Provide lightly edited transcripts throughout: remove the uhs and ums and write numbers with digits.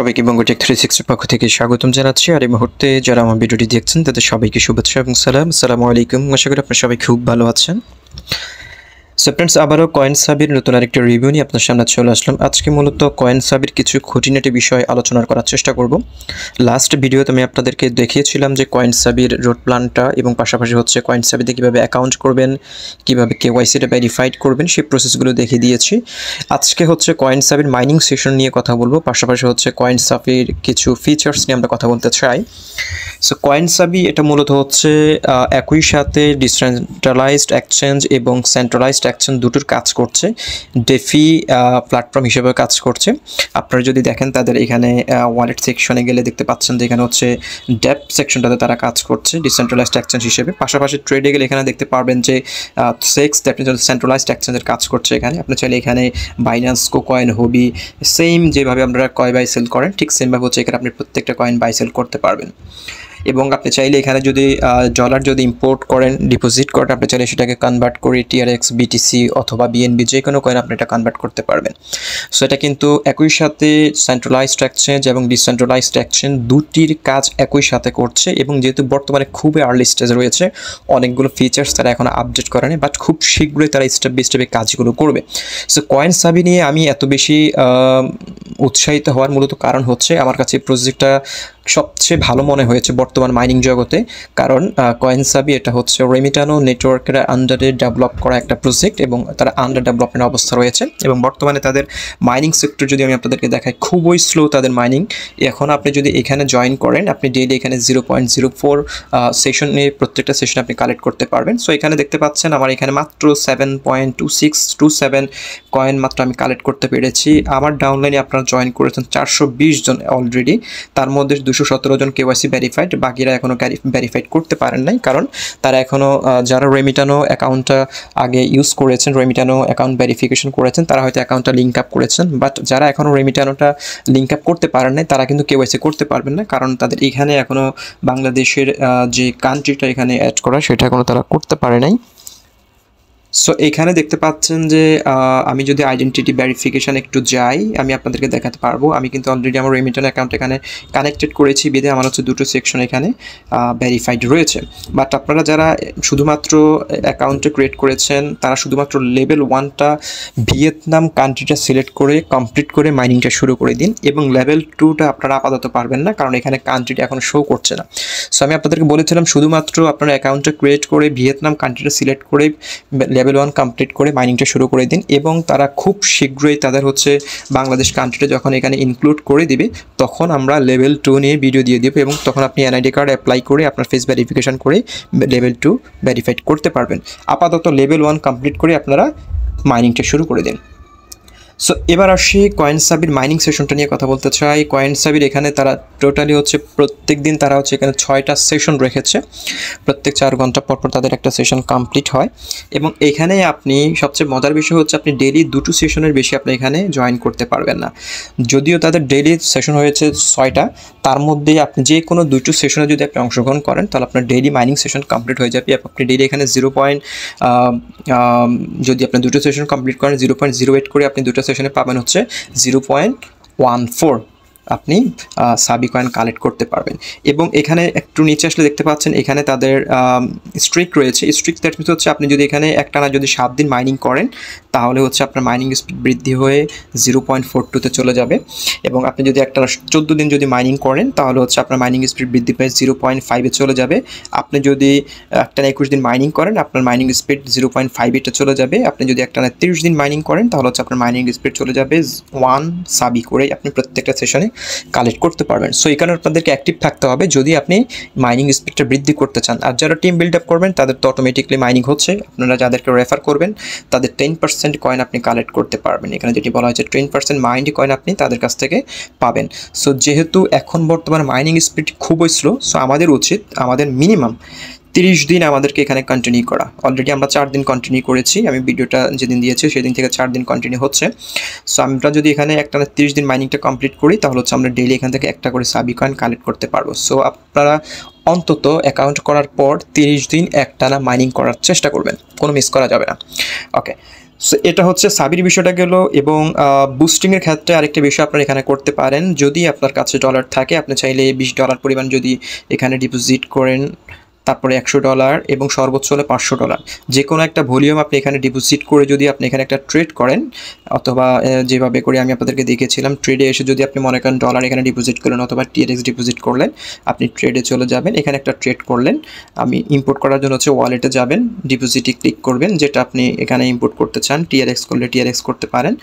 সবাইকে বঙ্গটেক 360 পক্ষ থেকে স্বাগতম জানাচ্ছি। আর এই মুহূর্তে যারা আমার ভিডিওটি দেখছেন তাদের সবাইকে শুভেচ্ছা এবং সালাম। আসসালামু আলাইকুম। আশা করি আপনারা সবাই খুব ভালো আছেন। সো ফ্রেন্ডস, আবারও CoinSaviর নতুন আরেকটি রিভিউ নিয়ে আপনার সামনে চলে আসলাম। আজকে মূলত CoinSaviর কিছু খুঁটিনাটি বিষয় আলোচনা করার চেষ্টা করব। লাস্ট ভিডিওতে আমি আপনাদেরকে দেখিয়েছিলাম যে CoinSaviর রোড প্ল্যানটা এবং পাশাপাশি হচ্ছে CoinSaviতে কীভাবে অ্যাকাউন্ট করবেন, কীভাবে KYCটা ভেরিফাইড করবেন সেই প্রসেসগুলো দেখিয়ে দিয়েছি। আজকে হচ্ছে CoinSaviর মাইনিং সেশন নিয়ে কথা বলবো, পাশাপাশি হচ্ছে CoinSaviর কিছু ফিচার্স নিয়ে আমরা কথা বলতে চাই। সো CoinSavi এটা মূলত হচ্ছে একই সাথে ডিসেন্ট্রালাইজড এক্সচেঞ্জ এবং সেন্ট্রালাইজড এক্সচেঞ্জ দুটোর কাজ করছে, ডেফি প্ল্যাটফর্ম হিসেবে কাজ করছে। আপনারা যদি দেখেন তাদের এখানে ওয়ালেট সেকশনে গেলে দেখতে পাচ্ছেন যে এখানে হচ্ছে ডেপ সেকশনটাতে তারা কাজ করছে ডিসেন্ট্রালাইজড এক্সচেঞ্জ হিসেবে। পাশাপাশি ট্রেডে গেলে এখানে দেখতে পারবেন যে সেক্স সেন্ট্রালাইজড এক্সচেঞ্জের কাজ করছে এখানে। আপনি চাইলে এখানে বাইন্যান্স, কোকয়েন, হবি সেম যেভাবে আপনারা কয় বাই সেল করেন ঠিক সেমভাবে হচ্ছে এখানে আপনি প্রত্যেকটা কয়েন বাই সেল করতে পারবেন। এবং আপনি চাইলে এখানে যদি ডলার যদি ইম্পোর্ট করেন, ডিপোজিট করেন, আপনি চাইলে সেটাকে কনভার্ট করে TRX, BTC অথবা BNB যে কোনো কয়েন আপনি এটা কনভার্ট করতে পারবেন। সো এটা কিন্তু একই সাথে সেন্ট্রালাইজড এক্সচেঞ্জ এবং ডিসেন্ট্রালাইজড এক্সচেঞ্জ দুটির কাজ একই সাথে করছে। এবং যেহেতু বর্তমানে খুবই আর্লি স্টেজে রয়েছে, অনেকগুলো ফিচার্স তারা এখন আপডেট করেনি, বাট খুব শীঘ্রই তারা স্টেপ বাই স্টেপে কাজগুলো করবে। সো CoinSavi নিয়ে আমি এত বেশি উৎসাহিত হওয়ার মূলত কারণ হচ্ছে আমার কাছে এই প্রজেক্টটা সবচেয়ে ভালো মনে হয়েছে বর্তমান মাইনিং জগতে। কারণ CoinSavi এটা হচ্ছে রেমিটানো নেটওয়ার্কের আন্ডারে ডেভেলপ করা একটা প্রজেক্ট এবং তারা আন্ডার ডেভেলপমেন্ট অবস্থা রয়েছে। এবং বর্তমানে তাদের মাইনিং সেক্টর যদি আমি আপনাদেরকে দেখাই, খুবই স্লো তাদের মাইনিং। এখন আপনি যদি এখানে জয়েন করেন, আপনি ডেইলি এখানে 0.04 সেশনে প্রত্যেকটা সেশন আপনি কালেক্ট করতে পারবেন। সো এখানে দেখতে পাচ্ছেন আমার এখানে মাত্র 7.2627 কয়েন মাত্র আমি কালেক্ট করতে পেরেছি। আমার ডাউনলাইনে আপনারা জয়েন করেছেন 420 জন অলরেডি, তার মধ্যে 217 জন KYC ভেরিফাইড, বাকিরা এখনও ভেরিফাইড করতে পারেন নাই। কারণ তারা এখনও যারা রেমিটানো অ্যাকাউন্টটা আগে ইউজ করেছেন, রেমিটানো অ্যাকাউন্ট ভেরিফিকেশন করেছেন, তারা হয়তো অ্যাকাউন্টটা লিঙ্ক আপ করেছেন। বাট যারা এখনও রেমিটানোটা লিঙ্ক আপ করতে পারেন নাই তারা কিন্তু KYC করতে পারবেন না, কারণ তাদের এখানে এখনও বাংলাদেশের যে কান্ট্রিটা এখানে অ্যাড করা সেটা এখনও তারা করতে পারে নাই। সো এখানে দেখতে পাচ্ছেন যে আমি যদি আইডেন্টিটি ভেরিফিকেশান একটু যাই, আমি আপনাদেরকে দেখাতে পারবো। আমি কিন্তু অলরেডি আমার রেমিটানো অ্যাকাউন্ট এখানে কানেক্টেড করেছি, বেঁধে আমার হচ্ছে দুটো সেকশন এখানে ভেরিফাইড রয়েছে। বাট আপনারা যারা শুধুমাত্র অ্যাকাউন্টে ক্রিয়েট করেছেন তারা শুধুমাত্র লেভেল 1টা ভিয়েতনাম কান্ট্রিটা সিলেক্ট করে কমপ্লিট করে মাইনিংটা শুরু করে দিন। এবং লেভেল 2টা আপনারা আপাতত পারবেন না, কারণ এখানে কান্ট্রিটা এখন শো করছে না। সো আমি আপনাদেরকে বলেছিলাম শুধুমাত্র আপনারা অ্যাকাউন্টটা ক্রিয়েট করে ভিয়েতনাম কান্ট্রিটা সিলেক্ট করে লেভেল 1 কমপ্লিট করে মাইনিংটা শুরু করে দিন। এবং তারা খুব শীঘ্রই তাদের হচ্ছে বাংলাদেশ কান্ট্রিটা যখন এখানে ইনক্লুড করে দিবে তখন আমরা লেভেল 2 নিয়ে ভিডিও দিয়ে দেবো। এবং তখন আপনি NID কার্ড অ্যাপ্লাই করে আপনার ফেস ভেরিফিকেশান করে লেভেল 2 ভেরিফাইড করতে পারবেন। আপাতত লেভেল 1 কমপ্লিট করে আপনারা মাইনিংটা শুরু করে দিন। সো এবার আসি CoinSaviর মাইনিং সেশনটা নিয়ে কথা বলতে চাই। CoinSaviর এখানে তারা টোটালি হচ্ছে প্রত্যেক দিন তারা হচ্ছে এখানে 6টা সেশন রেখেছে, প্রত্যেক 4 ঘন্টা পর তাদের একটা সেশন কমপ্লিট হয়। এবং এখানে আপনি সবচেয়ে মজার বিষয় হচ্ছে আপনি ডেইলি 2টো সেশনের বেশি আপনি এখানে জয়েন করতে পারবেন না। যদিও তাদের ডেইলি সেশন হয়েছে 6টা, তার মধ্যে আপনি যে কোনো 2টো সেশনে যদি আপনি অংশগ্রহণ করেন তাহলে আপনার ডেইলি মাইনিং সেশন কমপ্লিট হয়ে যাবে। আপনি ডেইলি এখানে যদি আপনি 2টো সেশন কমপ্লিট করেন 0.08 করে আপনি 2টো সেশনে পাবেন হচ্ছে 0.14 আপনি সাবি কয়েন কালেক্ট করতে পারবেন। এবং এখানে একটু নিচে আসলে দেখতে পাচ্ছেন এখানে তাদের স্ট্রিক রয়েছে। স্ট্রিক দ্যাট মিনস হচ্ছে আপনি যদি এখানে একটানা যদি 7 দিন মাইনিং করেন তাহলে হচ্ছে আপনার মাইনিং স্পিড বৃদ্ধি হয়ে 0.42তে চলে যাবে। এবং আপনি যদি একটানা 14 দিন যদি মাইনিং করেন তাহলে হচ্ছে আপনার মাইনিং স্পিড বৃদ্ধি পেয়ে 0.5-এ চলে যাবে। আপনি যদি একটানা 21 দিন মাইনিং করেন আপনার মাইনিং স্পিড 0.58-এ চলে যাবে। আপনি যদি একটানা 30 দিন মাইনিং করেন তাহলে হচ্ছে আপনার মাইনিং স্পিড চলে যাবে 1 সাবি করে আপনি প্রত্যেকটা সেশনে কালেক্ট করতে পারবেন। সো এখানে আপনাদেরকে অ্যাক্টিভ থাকতে হবে যদি আপনি মাইনিং স্পিডটা বৃদ্ধি করতে চান। আর যারা টিম বিল্ড আপ করবেন তাদের তো অটোমেটিকলি মাইনিং হচ্ছে, আপনারা যাদেরকে রেফার করবেন তাদের 10% কয়েন আপনি কালেক্ট করতে পারবেন। এখানে যেটি বলা হয়েছে 10% মাইন্ড কয়েন আপনি তাদের কাছ থেকে পাবেন। সো যেহেতু এখন বর্তমান মাইনিং স্পিড খুবই স্লো, সো আমাদের উচিত আমাদের মিনিমাম 30 দিন আমাদেরকে এখানে কন্টিনিউ করা। অলরেডি আমরা 4 দিন কন্টিনিউ করেছি, আমি ভিডিওটা যেদিন দিয়েছি সেদিন থেকে 4 দিন কন্টিনিউ হচ্ছে। সো আমরা যদি এখানে একটানা 30 দিন মাইনিংটা কমপ্লিট করি তাহলে হচ্ছে আমরা ডেইলি এখান থেকে একটা করে সাবি কয়েন কালেক্ট করতে পারবো। সো আপনারা অন্তত অ্যাকাউন্ট করার পর 30 দিন একটানা মাইনিং করার চেষ্টা করবেন, কোনো মিস করা যাবে না। ওকে, সো এটা হচ্ছে সাবির বিষয়টা গেল। এবং বুস্টিংয়ের ক্ষেত্রে আরেকটা বিষয় আপনারা এখানে করতে পারেন, যদি আপনার কাছে ডলার থাকে আপনি চাইলে $20 পরিমাণ যদি এখানে ডিপোজিট করেন, তারপরে $100 এবং সর্বোচ্চ হলে $500, যে কোনো একটা ভলিউম আপনি এখানে ডিপোজিট করে যদি আপনি এখানে একটা ট্রেড করেন, অথবা যেভাবে করে আমি আপনাদেরকে দেখিয়েছিলাম ট্রেডে এসে যদি আপনি মনে করেন ডলার এখানে ডিপোজিট করলেন অথবা টিআরএক্স ডিপোজিট করলেন, আপনি ট্রেডে চলে যাবেন, এখানে একটা ট্রেড করলেন, আমি ইম্পোর্ট করার জন্য হচ্ছে ওয়ালেটে যাবেন, ডিপোজিটে ক্লিক করবেন, যেটা আপনি এখানে ইম্পোর্ট করতে চান, টিআরএক্স করলে টিআরএক্স করতে পারেন।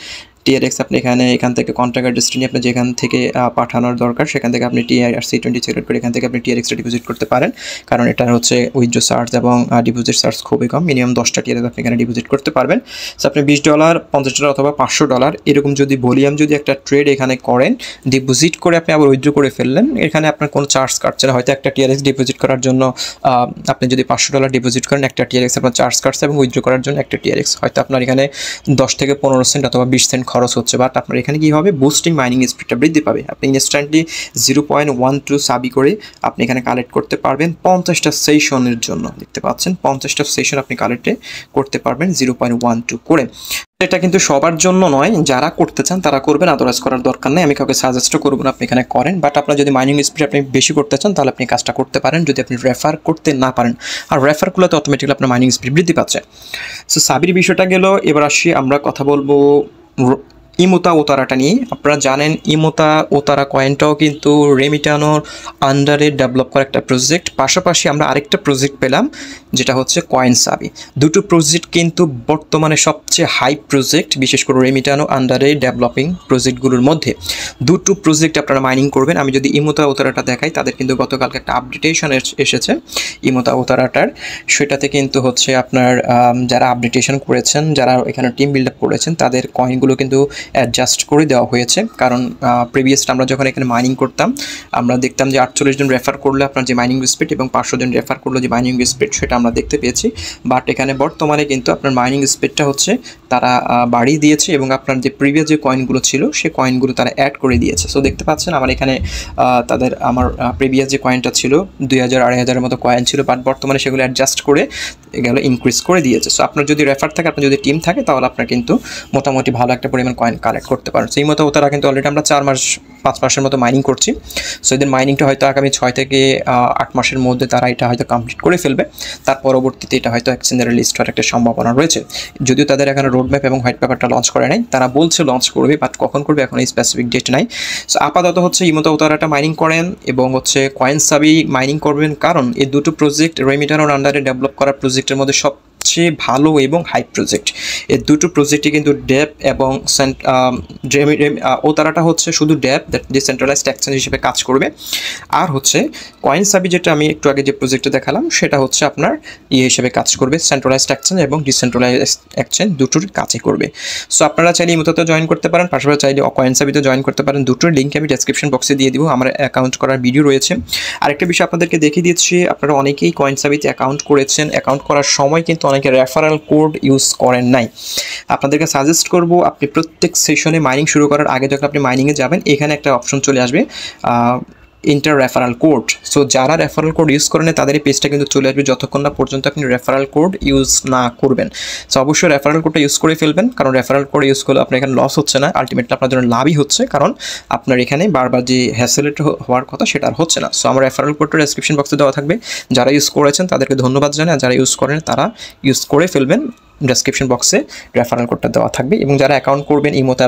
টিআরএক্স আপনি এখান থেকে কন্ট্রাক্ট অ্যাড্রেসটি নিয়ে আপনি যেখান থেকে পাঠানোর দরকার সেখান থেকে আপনি TRC20 সিলেক্ট করে এখান থেকে আপনি টিআরএক্সটা ডিপোজিট করতে পারেন, কারণ এটা হচ্ছে উইথড্র চার্জ এবং ডিপোজিট চার্জ খুবই কম, মিনিমাম 10টা টিআরএক্স আপনি এখানে ডিপোজিট করতে পারবেন। সো আপনি $20, $50 অথবা $500 এরকম যদি ভলিউম যদি একটা ট্রেড এখানে করেন, ডিপোজিট করে আপনি আবার উইথড্র করে ফেললেন, এখানে আপনার কোনো চার্জ কাটছে না। হয়তো একটা টিআরএক্স ডিপোজিট করার জন্য আপনি যদি $500 ডিপোজিট করেন, একটা টিআরএক্স আপনার চার্জ কাটছে, এবং উইথড্র করার জন্য একটা টিআরএক্স হয়তো আপনার এখানে 10 থেকে 15 সেন্ট অথবা 20 সেন্ট খরচ হচ্ছে, বাট আপনার এখানে কি হবে, বুস্টিং মাইনিং স্পিডটা বৃদ্ধি পাবে। আপনি ইনস্ট্যান্টলি 0.12 সাবি করে আপনি এখানে কালেক্ট করতে পারবেন 50টা সেশনের জন্য। দেখতে পাচ্ছেন 50টা সেশন আপনি কালেক্টে করতে পারবেন 0.12 করে। এটা কিন্তু সবার জন্য নয়, যারা করতে চান তারা করবেন, আদারওয়াইজ করার দরকার নেই। আমি কাউকে সাজেস্টও করবো না আপনি এখানে করেন, বাট আপনার যদি মাইনিং স্পিড আপনি বেশি করতে চান তাহলে আপনি কাজটা করতে পারেন, যদি আপনি রেফার করতে না পারেন। আর রেফার করলে তো অটোমেটিক্যালি আপনার মাইনিং স্পিড বৃদ্ধি পাচ্ছে। সো সাবির বিষয়টা গেল। এবার আসি আমরা কথা বলবো ইমোতা ওতারাটা নিয়ে। আপনারা জানেন ইমোতা ওতারা কয়েনটাও কিন্তু রেমিটানোর আন্ডারে ডেভেলপ করা একটা প্রজেক্ট। পাশাপাশি আমরা আরেকটা প্রজেক্ট পেলাম যেটা হচ্ছে CoinSavi। দুটো প্রজেক্ট কিন্তু বর্তমানে সবচেয়ে হাই প্রজেক্ট, বিশেষ করে রেমিটানো আন্ডারে ডেভেলপিং প্রজেক্টগুলোর মধ্যে। দুটো প্রজেক্ট আপনারা মাইনিং করবেন। আমি যদি ইমোতা ওতারাটা দেখাই, তাদের কিন্তু গতকালকে একটা আপডেটেশন এসেছে ইমোতা ওতারাটার। সেটাতে কিন্তু হচ্ছে আপনার যারা আপডেটেশন করেছেন, যারা এখানে টিম বিল্ড আপ করেছেন, তাদের কয়েনগুলো কিন্তু অ্যাডজাস্ট করে দেওয়া হয়েছে। কারণ প্রিভিয়াসটা আমরা যখন এখানে মাইনিং করতাম, আমরা দেখতাম যে 48 জন রেফার করলে আপনার যে মাইনিং স্পিড এবং 500 জন রেফার করলে যে মাইনিং স্পিড, সেটা আমরা দেখতে পেয়েছি। বাট এখানে বর্তমানে কিন্তু আপনার মাইনিং স্পিডটা হচ্ছে তারা বাড়িয়ে দিয়েছে, এবং আপনার যে প্রিভিয়াস যে কয়েনগুলো ছিল সেই কয়েনগুলো তারা অ্যাড করে দিয়েছে। সো দেখতে পাচ্ছেন আমার এখানে আমার প্রিভিয়াস যে কয়েনটা ছিল 2000 2500 মতো কয়েন ছিল, বাট বর্তমানে সেগুলো অ্যাডজাস্ট করে এগুলো ইনক্রিজ করে দিয়েছে। সো আপনার যদি রেফার থাকে, আপনার যদি টিম থাকে, তাহলে আপনার কিন্তু মোটামুটি ভালো একটা পরিমাণ কয়েন কালেক্ট করতে পারেন। সেই মতো তারা কিন্তু অলরেডি আমরা 5 মাসের মতো মাইনিং করছি। সো এদের মাইনিংটা হয়তো আগামী 6 থেকে 8 মাসের মধ্যে তারা এটা হয়তো কমপ্লিট করে ফেলবে। তার পরবর্তীতে এটা হয়তো এক্সচেঞ্জের লিস্ট হওয়ার একটা সম্ভাবনা রয়েছে, যদিও তাদের এখানে রোডম্যাপ এবং হোয়াইট পেপারটা লঞ্চ করে নাই। তারা বলছে লঞ্চ করবে, বাট কখন করবে এখন এই স্পেসিফিক ডেট নাই। সো আপাতত হচ্ছে ইমোতা ওতারাটা মাইনিং করেন এবং হচ্ছে CoinSavi মাইনিং করবেন, কারণ এই দুটো প্রজেক্ট রেমিটানোর আন্ডারে ডেভেলপ করা প্রজেক্টের মধ্যে সবচেয়ে ভালো এবং হাই প্রজেক্ট। এই দুটো প্রজেক্টই কিন্তু ডেপ এবং ওতারাটা হচ্ছে শুধু ডেপ, ডিসেন্ট্রালাইজড এক্সচেঞ্জ হিসেবে কাজ করবে। আর হচ্ছে CoinSavi যেটা আমি একটু আগে যে প্রজেক্টটা দেখালাম, সেটা হচ্ছে আপনার হিসেবে কাজ করবে, সেন্ট্রালাইজড এক্সচেঞ্জ এবং ডিসেন্ট্রালাইজড এক্সচেঞ্জ দুটোর কাজই করবে। সো আপনারা চাইলে ইমোতাতে জয়েন করতে পারেন, পাশাপাশি চাইলে CoinSaviতে জয়েন করতে পারেন। দুটোর লিঙ্ক আমি ডেসক্রিপশন বক্সে দিয়ে দিব, আমার অ্যাকাউন্ট করার ভিডিও রয়েছে। আরেকটা বিষয় আপনাদেরকে দেখিয়ে দিচ্ছি, আপনারা অনেকেই CoinSaviতে অ্যাকাউন্ট করেছেন, অ্যাকাউন্ট করার সময় কিন্তু অনেকে রেফারেল কোড ইউজ করেন নাই। আপনাদেরকে সাজেস্ট করব, আপনি প্রত্যেক সেশনে মাইনিং শুরু করার আগে যখন আপনি মাইনিংয়ে যাবেন, এখানে একটা অপশন চলে আসবে ইন্টার রেফারেল কোড। সো যারা রেফারেল কোড ইউজ করেন তাদের এই পেজটা কিন্তু চলে আসবে যতক্ষণ না পর্যন্ত আপনি রেফারেল কোড ইউজ না করবেন। সো অবশ্যই রেফারেল কোডটা ইউজ করে ফেলবেন, কারণ রেফারেল কোড ইউজ করলে আপনার এখানে লস হচ্ছে না, আলটিমেটলি আপনার জন্য লাভই হচ্ছে, কারণ আপনার এখানে বারবার যে হ্যাসেলেট হওয়ার কথা সেটা আর হচ্ছে না। সো আমার রেফারেল কোডটা ডেসক্রিপশন বক্সে দেওয়া থাকবে, যারা ইউজ করেছেন তাদেরকে ধন্যবাদ জানাই, আর যারা ইউজ করেন তারা ইউজ করে ফেলবেন। ডেসক্রিপশন বক্সে রেফারেল কোডটা দেওয়া থাকবে, এবং যারা অ্যাকাউন্ট করবেন ইমোতা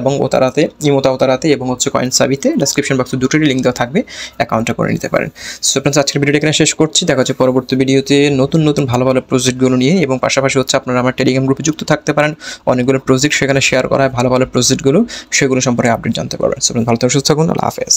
ওতারাতে এবং হচ্ছে CoinSaviতে, ডেসক্রিপশন বক্সে দুটোরই লিঙ্ক দেওয়া থাকবে, অ্যাকাউন্টটা করে নিতে পারেন। সো ফ্রেন্ডস, আজকের ভিডিওটা এখানে শেষ করছি। দেখা হচ্ছে পরবর্তী ভিডিওতে নতুন ভালো প্রজেক্টগুলো নিয়ে, এবং পাশাপাশি হচ্ছে আপনারা আমার টেলিগ্রাম গ্রুপে যুক্ত থাকতে পারেন। অনেকগুলো প্রজেক্ট সেখানে শেয়ার করা হয়, ভালো প্রজেক্টগুলো, সেগুলো সম্পর্কে আপডেট জানতে পারবেন। সো ভালো থাকুন, সুস্থ থাকুন, আল্লাহ হাফেজ।